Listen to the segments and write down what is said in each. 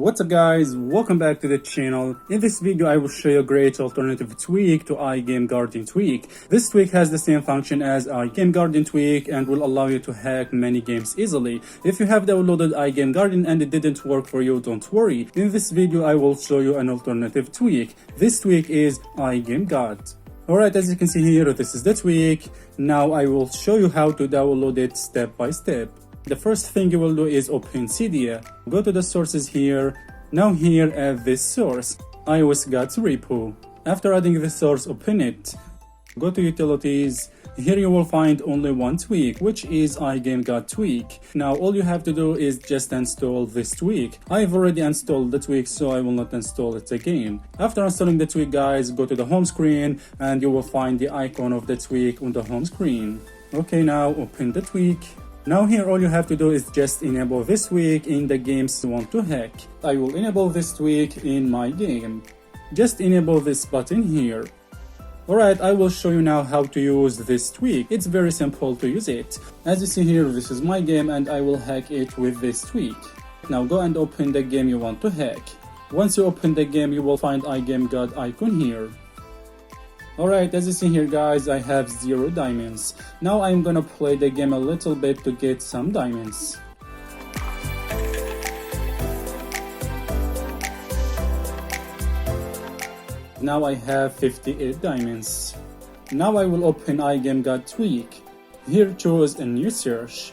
What's up guys, welcome back to the channel. In this video I will show you a great alternative tweak to iGameGuardian tweak. This tweak has the same function as iGameGuardian tweak and will allow you to hack many games easily. If you have downloaded iGameGuardian and it didn't work for you, don't worry. In this video I will show you an alternative tweak. This tweak is iGameGuard. Alright, as you can see here, this is the tweak. Now I will show you how to download it step by step. The first thing you will do is open Cydia. Go to the sources here. Now here at this source, iOS.got repo. After adding the source, open it. Go to utilities. Here you will find only one tweak, which is iGameGuard tweak. Now all you have to do is just install this tweak. I've already installed the tweak, so I will not install it again. After installing the tweak, guys, go to the home screen and you will find the icon of the tweak on the home screen. Okay, now open the tweak. Now here all you have to do is just enable this tweak in the games you want to hack. I will enable this tweak in my game. Just enable this button here. Alright, I will show you now how to use this tweak. It's very simple to use it. As you see here, this is my game and I will hack it with this tweak. Now go and open the game you want to hack. Once you open the game, you will find iGameGuard icon here. Alright, as you see here guys, I have 0 diamonds. Now I'm gonna play the game a little bit to get some diamonds. Now I have 58 diamonds. Now I will open iGameGuard tweak. Here choose a new search.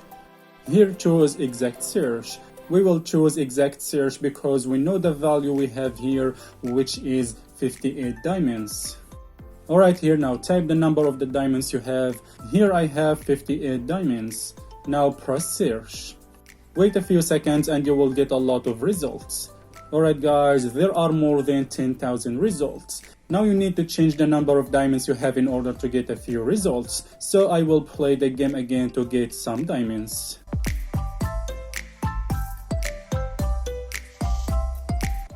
Here choose exact search. We will choose exact search because we know the value we have here, which is 58 diamonds. Alright, here now type the number of the diamonds you have. Here I have 58 diamonds. Now press search. Wait a few seconds and you will get a lot of results. Alright guys, there are more than 10,000 results. Now you need to change the number of diamonds you have in order to get a few results. So I will play the game again to get some diamonds.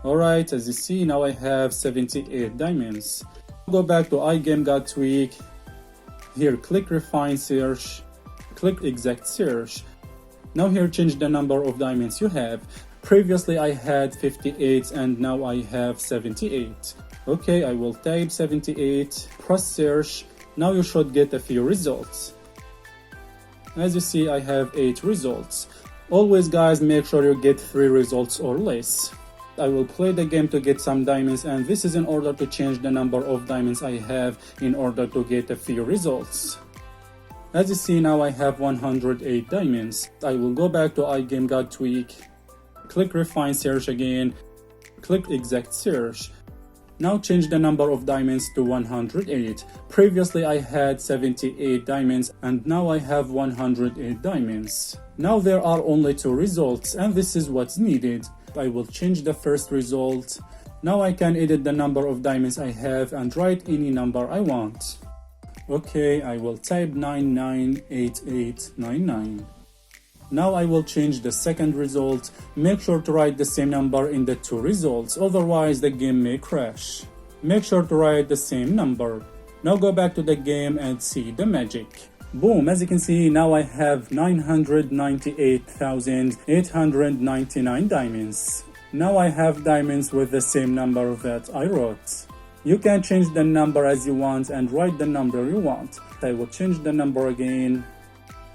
Alright, as you see, now I have 78 diamonds. Go back to iGameGuard tweak. Here click refine search. Click exact search. Now here change the number of diamonds you have. Previously I had 58 and now I have 78. Okay, I will type 78, press search. Now you should get a few results. As you see, I have 8 results. Always guys, make sure you get 3 results or less. I will play the game to get some diamonds, and this is in order to change the number of diamonds I have in order to get a few results. As you see, now I have 108 diamonds. I will go back to iGameGuard tweak. Click refine search again. Click exact search. Now change the number of diamonds to 108. Previously I had 78 diamonds and now I have 108 diamonds. Now there are only 2 results and this is what's needed. I will change the first result. Now I can edit the number of diamonds I have and write any number I want. Okay, I will type 998899. Now I will change the second result. Make sure to write the same number in the 2 results, otherwise the game may crash. Make sure to write the same number. Now go back to the game and see the magic. Boom, as you can see, now I have 998,899 diamonds. Now I have diamonds with the same number that I wrote. You can change the number as you want and write the number you want. I will change the number again.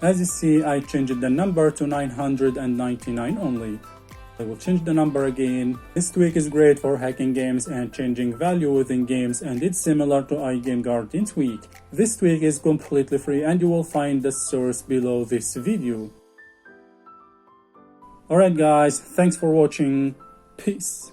As you see, I changed the number to 999 only. I will change the number again. This tweak is great for hacking games and changing value within games, and it's similar to iGameGuardian tweak. This tweak is completely free and you will find the source below this video. Alright guys, thanks for watching. Peace.